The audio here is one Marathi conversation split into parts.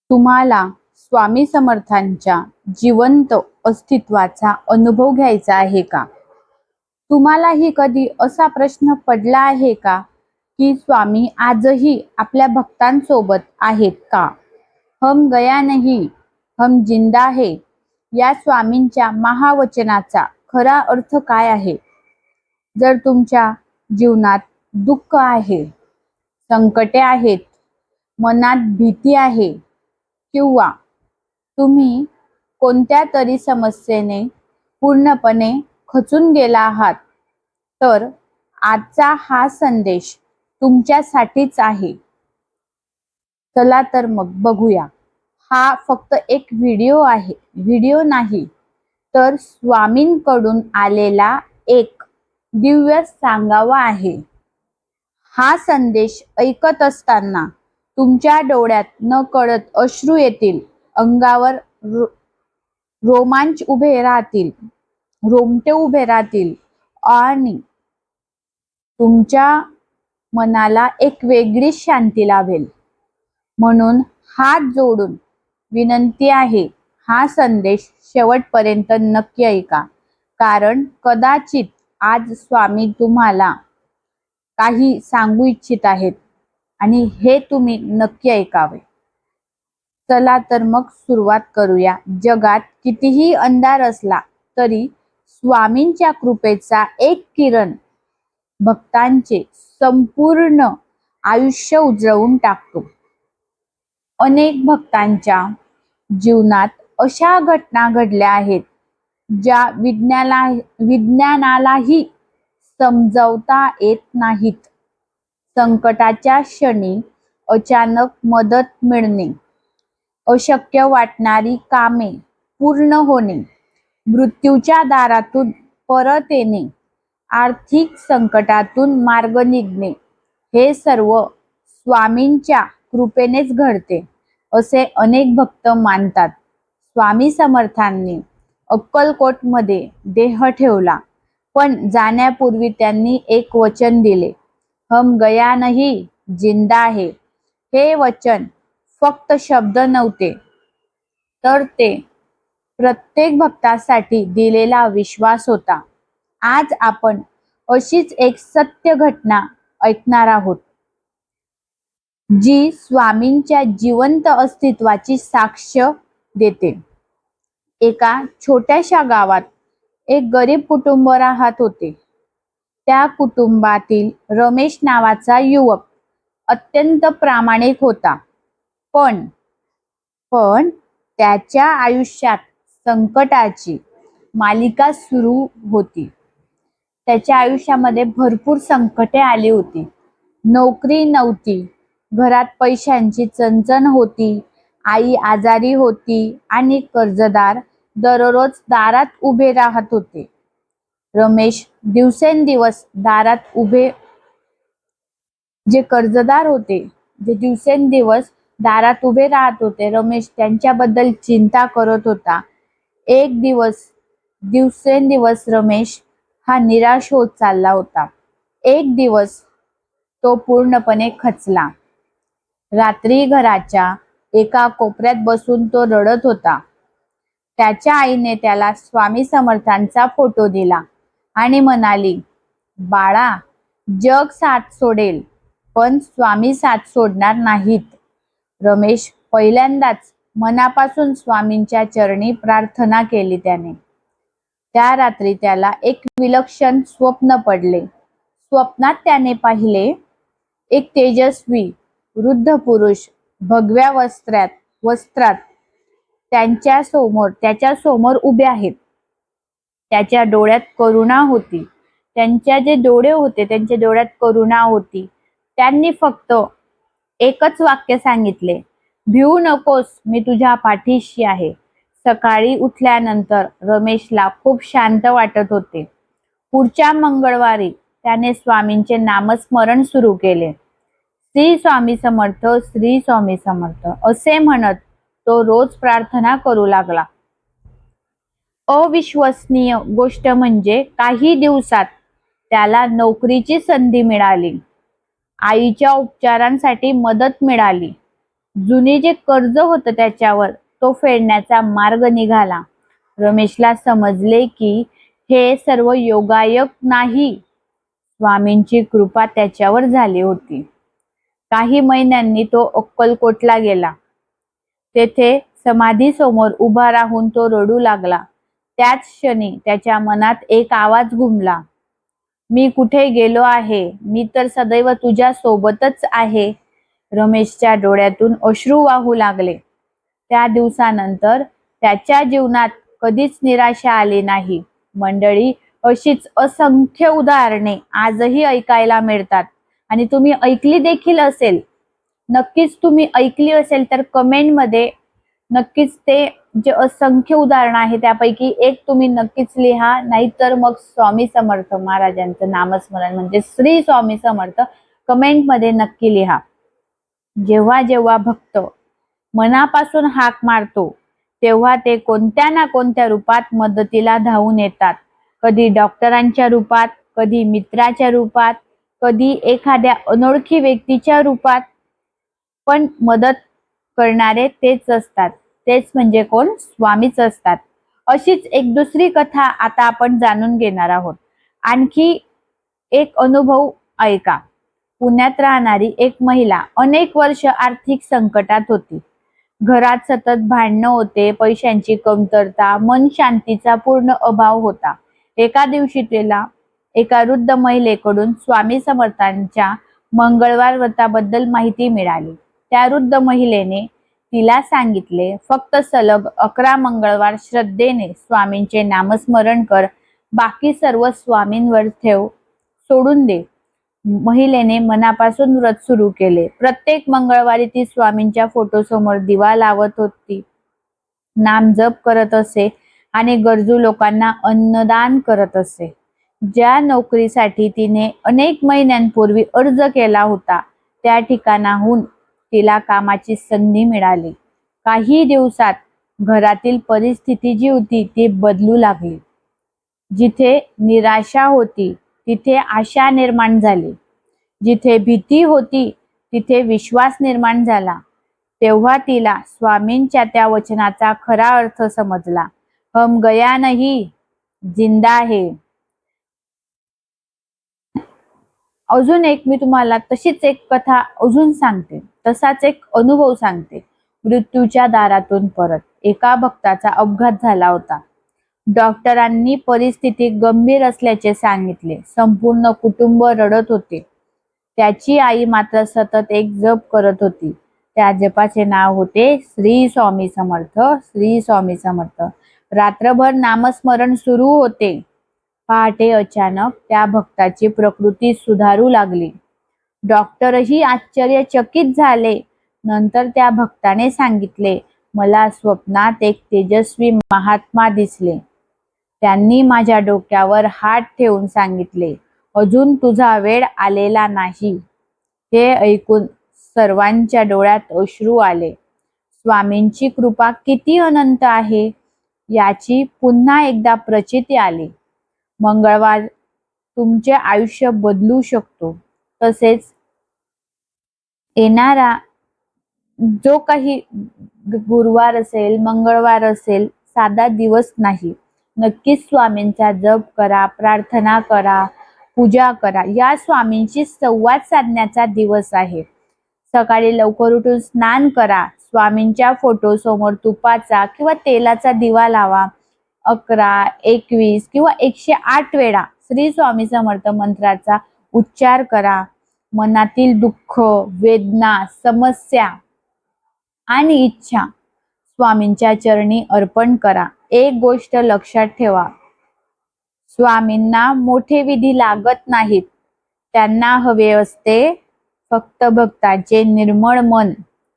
तुम्हाला स्वामी समर्थांच्या जिवंत अस्तित्वाचा अनुभव घ्यायचा आहे का? तुम्हालाही कधी असा प्रश्न पडला आहे का, की स्वामी आजही आपल्या भक्तांसोबत आहेत का? हम गया नहीं, हम जिंदा है या स्वामींच्या महावचनाचा खरा अर्थ काय आहे? जर तुमच्या जीवनात दुःख आहे, संकटे आहेत, मनात भीती आहे किंवा तुम्ही कोणत्या तरी समस्येने पूर्णपणे खचून गेला आहात, तर आजचा हा संदेश तुमच्यासाठीच आहे. चला तर मग बघूया. हा फक्त एक व्हिडिओ नाही, तर स्वामींकडून आलेला एक दिव्य सांगावा आहे. हा संदेश ऐकत असताना तुमच्या डोळ्यात नकळत अश्रू येतील, अंगावर रोमांच उभे राहतील, रोमटे उभे राहतील आणि तुमच्या मनाला एक वेगळीच शांती लाभेल. म्हणून हात जोडून विनंती आहे, हा संदेश शेवटपर्यंत नक्की ऐका. कारण कदाचित आज स्वामी तुम्हाला काही सांगू इच्छित आहेत आणि हे तुम्ही नक्की ऐकावे. चला तर मग सुरुवात करूया. जगात कितीही अंधार असला तरी स्वामींच्या कृपेचा एक किरण भक्तांचे संपूर्ण आयुष्य उजळवून टाकतो. अनेक भक्तांच्या जीवनात अशा घटना घडल्या आहेत ज्या विज्ञानालाही समजावता येत नाहीत. संकटाच्या क्षणी अचानक मदत मिळणे, अशक्य वाटणारी कामे पूर्ण होणे, मृत्यूच्या दारातून परत येणे, आर्थिक संकटातून मार्ग निघणे, हे सर्व स्वामींच्या कृपेनेच घडते असे अनेक भक्त मानतात. स्वामी समर्थांनी अक्कलकोटमध्ये देह ठेवला, पण जाण्यापूर्वी त्यांनी एक वचन दिले, हम गया नहीं, जिंदा है. हे वचन फक्त शब्द नव्हते, तर ते प्रत्येक भक्तासाठी दिलेला विश्वास होता. आज आपण अशीच एक सत्य घटना ऐकणार आहोत, जी स्वामींच्या जिवंत अस्तित्वाची साक्ष देते. एका छोट्याशा गावात एक गरीब कुटुंब राहत होते. त्या कुटुंबातील रमेश नावाचा युवक अत्यंत प्रामाणिक होता. पण त्याच्या आयुष्यात संकटाची मालिका सुरू होती. त्याच्या आयुष्यामध्ये भरपूर संकटे आली होती. नोकरी नव्हती, घरात पैशांची चणचण होती, आई आजारी होती आणि कर्जदार दररोज दारात उभे राहत होते. रमेश दिवसेंदिवस दारात उभे जे कर्जदार होते, जे दिवसेंदिवस दारात उभे राहत होते, रमेश त्यांच्याबद्दल चिंता करत होता. एक दिवसेंदिवस रमेश हा निराश होत चालला होता. एक दिवस तो पूर्णपणे खचला. रात्री घराच्या एका कोपऱ्यात बसून तो रडत होता. त्याच्या आईने त्याला स्वामी समर्थांचा फोटो दिला आणि म्हणाली, बाळा, जग साथ सोडेल, पण स्वामी साथ सोडणार नाहीत. रमेश पहिल्यांदाच मनापासून स्वामींच्या चरणी प्रार्थना केली. त्याने त्या रात्री त्याला एक विलक्षण स्वप्न पडले. स्वप्नात त्याने पाहिले, एक तेजस्वी वृद्ध पुरुष भगव्या वस्त्रात त्याच्या समोर उभे आहेत. त्याच्या डोळ्यात करुणा होती. त्यांच्या जे डोळे होते, त्यांच्या डोळ्यात करुणा होती. त्यांनी फक्त एकच वाक्य सांगितले, भिवू नकोस, मी तुझ्या पाठीशी आहे. सकाळी उठल्यानंतर रमेशला खूप शांत वाटत होते. पुढच्या मंगळवारी त्याने स्वामींचे नामस्मरण सुरू केले. श्री स्वामी समर्थ, श्री स्वामी समर्थ असे म्हणत तो रोज प्रार्थना करू लागला. अविश्वसनीय गोष्ट म्हणजे काही दिवसात त्याला नोकरीची संधी मिळाली. आईच्या उपचारांसाठी मदत मिळाली. जुने जे कर्ज होतं त्याच्यावर तो फेडण्याचा मार्ग निघाला. रमेशला समजले की हे सर्व योगायोग नाही, स्वामींची कृपा त्याच्यावर झाली होती. काही महिन्यांनी तो अक्कलकोटला गेला. तेथे समाधीसमोर उभा राहून तो रडू लागला. त्याच क्षणी त्याच्या मनात एक आवाज घुमला, मी कुठे गेलो आहे? मी तर सदैव तुझ्या सोबतच आहे. रमेशच्या डोळ्यातून अश्रू वाहू लागले. त्या दिवसानंतर त्याच्या जीवनात कधीच निराशा आली नाही. मंडळी, अशीच असंख्य उदाहरणे आजही ऐकायला मिळतात आणि तुम्ही ऐकली देखील असेल. नक्कीच तुम्ही ऐकली असेल तर कमेंटमध्ये नक्कीच ते जे असंख्य उदाहरण आहे त्यापैकी एक तुम्ही नक्कीच लिहा. नाहीतर मग स्वामी समर्थ महाराजांचं नामस्मरण म्हणजे श्री स्वामी समर्थ कमेंटमध्ये नक्की लिहा. जेव्हा जेव्हा भक्त मनापासून हाक मारतो तेव्हा ते कोणत्या ना कोणत्या रूपात मदतीला धावून येतात. कधी डॉक्टरांच्या रूपात, कधी मित्राच्या रूपात, कधी एखाद्या अनोळखी व्यक्तीच्या रूपात, पण मदत करणारे तेच असतात. तेच म्हणजे कोण? स्वामीच असतात. अशीच एक दुसरी कथा आता आपण जाणून घेणार आहोत. आणखी एक अनुभव ऐका. पुण्यात राहणारी एक महिला अनेक वर्ष आर्थिक संकटात होती. घरात सतत भांडणं होते, पैशांची कमतरता, मन शांतीचा पूर्ण अभाव होता. एका दिवशी तिला एका वृद्ध महिलेकडून स्वामी समर्थांच्या मंगळवार व्रताबद्दल माहिती मिळाली. त्या वृद्ध महिलेने तिला सांगितले, फक्त सलग 11 मंगळवार श्रद्धेने स्वामींचे नामस्मरण कर, बाकी सर्व स्वामींवर ठेव, सोडून दे. महिलेने मनापासून व्रत सुरू केले. प्रत्येक मंगळवारी ती स्वामींच्या फोटोसमोर दिवा लावत होती, नामजप करत असे आणि गरजू लोकांना अन्नदान करत असे. ज्या नोकरीसाठी तिने अनेक महिन्यांपूर्वी अर्ज केला होता त्या ठिकाणाहून तिला कामाची संधी मिळाली. काही दिवसात घरातील परिस्थिती जी होती ती बदलू लागली. जिथे निराशा होती तिथे आशा निर्माण झाली. जिथे भीती होती तिथे विश्वास निर्माण झाला. तेव्हा तिला स्वामींच्या त्या वचनाचा खरा अर्थ समजला, हम गया नहीं, जिंदा है. अजून एक मी तुम्हाला तशीच एक कथा अजून सांगते, तसाच एक अनुभव सांगते. मृत्यूच्या दारातून परत. एका भक्ताचा अपघात झाला होता. डॉक्टरांनी परिस्थिती गंभीर असल्याचे सांगितले. संपूर्ण कुटुंब रडत होते. त्याची आई मात्र सतत एक जप करत होती. त्या जपाचे नाव होते श्री स्वामी समर्थ, श्री स्वामी समर्थ. रात्रभर नामस्मरण सुरू होते. पहाटे अचानक त्या भक्ताची प्रकृती सुधारू लागली. डॉक्टरही आश्चर्यचकित झाले. नंतर त्या भक्ताने सांगितले, मला स्वप्नात एक तेजस्वी महात्मा दिसले. त्यांनी माझ्या डोक्यावर हात ठेवून सांगितले, अजून तुझा वेळ आलेला नाही. हे ऐकून सर्वांच्या डोळ्यात अश्रू आले. स्वामींची कृपा किती अनंत आहे याची पुन्हा एकदा प्रचिती आली. मंगळवार तुमचे आयुष्य बदलू शकतो. तसेच येणारा जो काही गुरुवार असेल, मंगळवार असेल, साधा दिवस नाही. नक्कीच स्वामींचा जप करा, प्रार्थना करा, पूजा करा. या स्वामींशी संवाद साधण्याचा दिवस आहे. सकाळी लवकर उठून स्नान करा. स्वामींच्या फोटो समोर तुपाचा किंवा तेलाचा दिवा लावा. 11, 21 किंवा 108 वेळा श्री स्वामी समर्थ मंत्राचा उच्चार करा. मनातील दुःख, वेदना, समस्या आणि इच्छा स्वामींच्या चरणी अर्पण करा. एक गोष्ट लक्षात ठेवा, स्वामींना मोठे विधी लागत नाहीत. त्यांना हवे असते फक्त भक्ताचे निर्मळ मन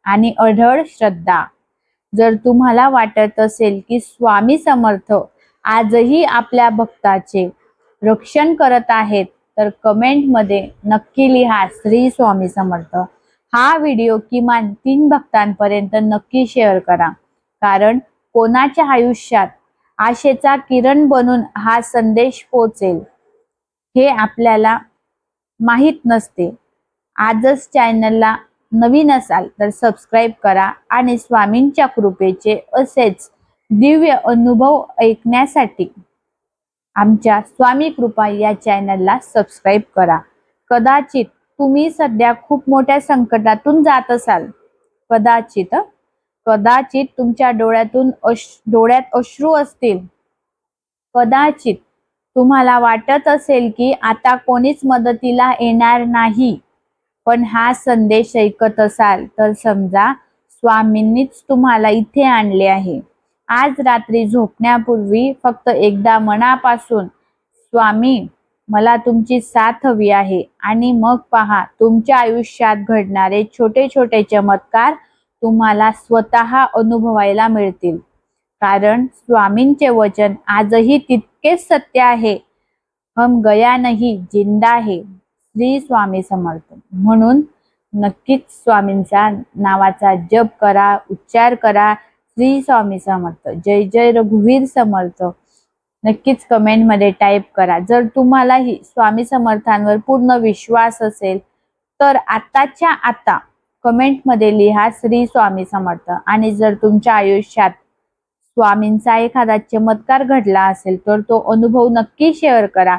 आणि अढळ श्रद्धा. जर तुम्हाला वाटत असेल की स्वामी समर्थ आजही आपल्या भक्ताचे रक्षण करत आहेत तर कमेंटमध्ये नक्की लिहा श्री स्वामी समर्थ. हा व्हिडिओ किमान 3 भक्तांपर्यंत नक्की शेअर करा, कारण कोणाच्या आयुष्यात आशेचा किरण बनून हा संदेश पोहोचेल हे आपल्याला माहीत नसते. आजच चॅनलला नवीन असाल तर सबस्क्राईब करा आणि स्वामींच्या कृपेचे असेच दिव्य अनुभव ऐकण्यासाठी आमच्या स्वामी कृपा या चॅनलला सबस्क्राईब करा. कदाचित तुम्ही सध्या खूप मोठ्या संकटातून जात असाल. कदाचित तुमच्या डोळ्यात अश्रू असतील. कदाचित तुम्हाला वाटत असेल की आता कोणीच मदतीला येणार नाही. पण हा संदेश ऐकत असाल तर समजा स्वामींनीच तुम्हाला इथे आणले आहे. आज रात्री झोपण्यापूर्वी फक्त एकदा मनापासून स्वामी मला तुमची साथ हवी आहे आणि मग पहा तुमच्या आयुष्यात घडणारे छोटे छोटे चमत्कार तुम्हाला स्वतः अनुभवायला मिळतील. कारण स्वामींचे वचन आजही तितकेच सत्य आहे. हम गया नहीं जिंदा है. श्री स्वामी समर्थ. म्हणून नक्कीच स्वामींचा नावाचा जप करा, उच्चार करा. श्री स्वामी समर्थ. जय जय रघुवीर समर्थ नक्कीच कमेंटमध्ये टाईप करा. जर तुम्हालाही स्वामी समर्थांवर पूर्ण विश्वास असेल तर आताच्या आता कमेंटमध्ये लिहा श्री स्वामी समर्थ. आणि जर तुमच्या आयुष्यात स्वामींचा एखादा चमत्कार घडला असेल तर तो अनुभव नक्की शेअर करा.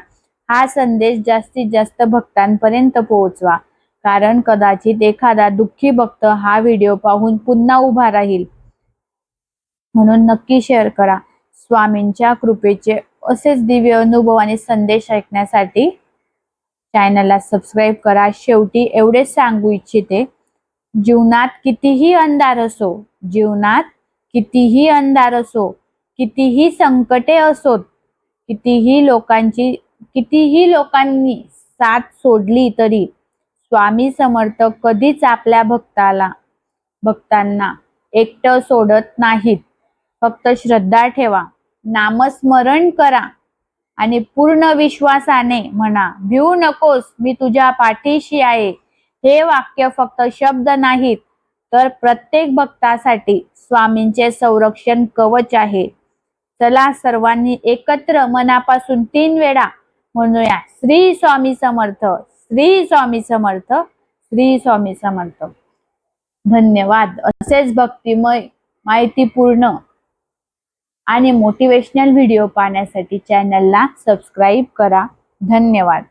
हा संदेश जास्तीत जास्त भक्तांपर्यंत पोहोचवा. कारण कदाचित एखादा दुःखी भक्त हा व्हिडिओ पाहून पुन्हा उभा राहील. म्हणून नक्की शेअर करा. स्वामींच्या कृपेचे असेच दिव्य अनुभव आणि संदेश ऐकण्यासाठी चॅनलला सबस्क्राईब करा. शेवटी एवढेच सांगू इच्छिते, जीवनात कितीही अंधार असो, कितीही संकटे असोत, कितीही लोकांनी साथ सोडली तरी स्वामी समर्थ कधीच आपल्या भक्तांना एकटं सोडत नाहीत. फक्त श्रद्धा ठेवा, नामस्मरण करा आणि पूर्ण विश्वासाने म्हणा, भिवू नकोस, मी तुझ्या पाठीशी आहे. हे वाक्य फक्त शब्द नाहीत तर प्रत्येक भक्तासाठी स्वामींचे संरक्षण कवच आहे. चला सर्वांनी एकत्र मनापासून 3 वेळा म्हणूया, श्री स्वामी समर्थ, श्री स्वामी समर्थ, श्री स्वामी समर्थ. धन्यवाद. असेच भक्तिमय, माहितीपूर्ण आणि मोटिवेशनल व्हिडिओ पाहण्यासाठी चॅनलला सबस्क्राईब करा. धन्यवाद.